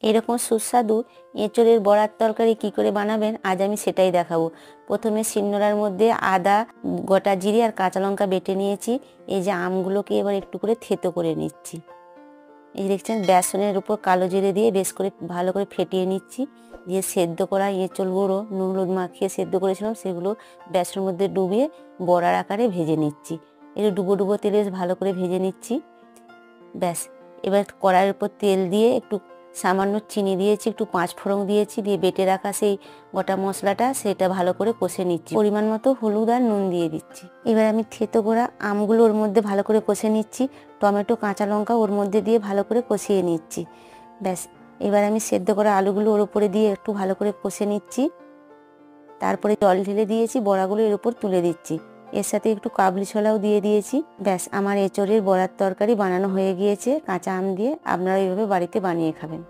এরকম সুস্বাদু এঁচোড়ের বড়ার তরকারি কি করে বানাবেন আজ আমি সেটাই দেখাবো। প্রথমে শিলনোড়ার মধ্যে আদা, গোটা জিরে আর কাঁচা লঙ্কা বেটে নিয়েছি। এই যে আমগুলোকে এবার একটু করে থেতো করে নিচ্ছি। এই দেখছেন বেসনের উপর কালো জিরে দিয়ে বেশ করে ভালো করে ফেটিয়ে নিচ্ছি। দিয়ে সেদ্ধ করা এঁচোড় গুঁড়ো নুন হলুদ মাখিয়ে সেদ্ধ করেছিলাম সেগুলো বেসনের মধ্যে ডুবিয়ে বড়ার আকারে ভেজে নিচ্ছি। একটু ডুবো ডুবো তেলে ভালো করে ভেজে নিচ্ছি। ব্যাস, এবার কড়াইয়ের উপর তেল দিয়ে একটু সামান্য চিনি দিয়েছি, একটু পাঁচ ফোড়ন দিয়েছি, দিয়ে বেটে রাখা সেই গোটা মশলাটা সেটা ভালো করে কষে নিচ্ছি। পরিমাণ মতো হলুদ আর নুন দিয়ে দিচ্ছি। এবার আমি থেতো করা আমগুলো ওর মধ্যে ভালো করে কষে নিচ্ছি। টমেটো কাঁচা লঙ্কা ওর মধ্যে দিয়ে ভালো করে কষিয়ে নিচ্ছি। ব্যাস, এবার আমি সেদ্ধ করা আলুগুলো ওর উপরে দিয়ে একটু ভালো করে কষে নিচ্ছি। তারপরে জল ঢেলে দিয়েছি, বড়াগুলো এর উপর তুলে দিচ্ছি। এর সাথে একটু কাবলি ছোলাও দিয়ে দিয়েছি। ব্যাস, আমার এঁচোড়ের বড়ার তরকারি বানানো হয়ে গিয়েছে কাঁচা আম দিয়ে। আপনারা এইভাবে বাড়িতে বানিয়ে খাবেন।